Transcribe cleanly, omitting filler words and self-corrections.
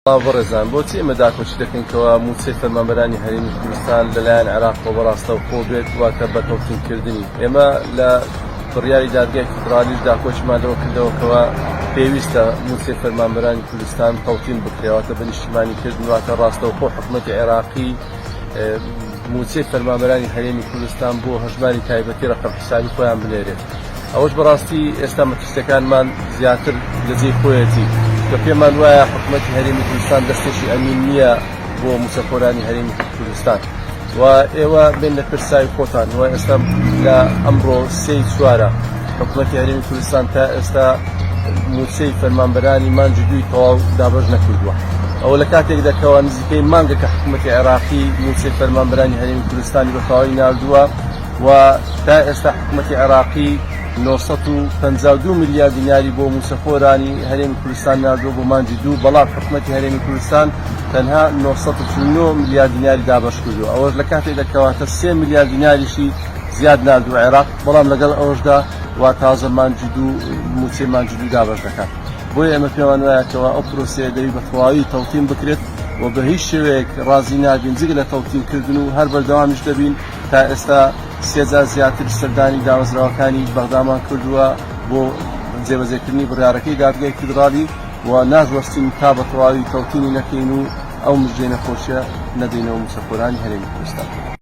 بەڕێزان بۆچی ئێمە داکۆچی دەکەینکەوە موچەی فەرمانبەرانی هەرێمی کوردستان لەلایەن عێراق بۆ بەڕاستەوخۆ بێت واتە بەتەوتینکردنی ئێمە لە بڕیاری دادگای فیدرالیش داکۆچمان لەوە کردەوەکەوە پێویستە موچەی فەرمانبەرانی کوردستان تەوتین بکرێتەوە بە نیشتیمانیکردن واتە ڕاستەوخۆ حکوومەتی عێراقی موچەی فەرمانبەرانی هەرێمی کوردستان بۆ هەژماری تایبەتی ڕەقەمحسابی خۆیان بنێرێت ئەوەش بەڕاستی ئێستا مەترسیەکانمان زیاتر لە جێی خۆیەتی کە پێمان وایە حکوومەتی هەرێمی کوردستان دەستێکی ئەمین نییە بۆ موچەخۆرانی هەرێمی کوردستان و ئێوە بێن لە پرسای خۆتان و ئێستا لە ئەمڕۆ 3/4 حکوومەتی هەرێمی کوردستان تا ئێستا موچەی فەرمانبەرانی مانگی دووی تەواو دابەش نەکردووە ئەوە لە کاتێکدا کەوا نزیکەی مانگە کە حکوومەتی عێراقی موچەی فەرمانبەرانی هەرێمی کوردستانی بە تەواوی ناردووە و تا ئێستا حکوومەتی عێراقی 952 میلیارد دیناری بۆ موچەخۆرانی هەرێمی کوردستان ناردووە بۆ مانگی دوو بەڵام حکوومەتی هەرێمی کوردستان تەنها 949 میلیارد دیناری دابەش کردووە ئەوەش لە کاتێکدا کەواتە 3 میلیارد دیناریشی زیاد ناردووە عێراق بەڵام لەگەڵ ئەوەشدا وا تازە مانگی دوو موچەی مانگی دوو دابەش دەکات بۆیە ئێمە پێمان وایەکەوە ئەو پرۆسەیە دەوی بە تەواوی تەوتین بکرێت و بە هیچ شێوەیەک ڕازی نابین جگە لە تەوتینکردن و هەر بەردەوامیش دەبین تا ئێستا 3 زیاتر سەردانی دامەزراوەکانی بەغدامان کردووە بۆ جێبەجێکردنی بڕیارەکەی دادگای فیدرالی و ناجوەستین تا بە تەواوی تەوتینی نەکەین و ئەو مژدەی نەخۆشیە نەدەینەوە موچەخۆرانی هەرێمی کوردستان.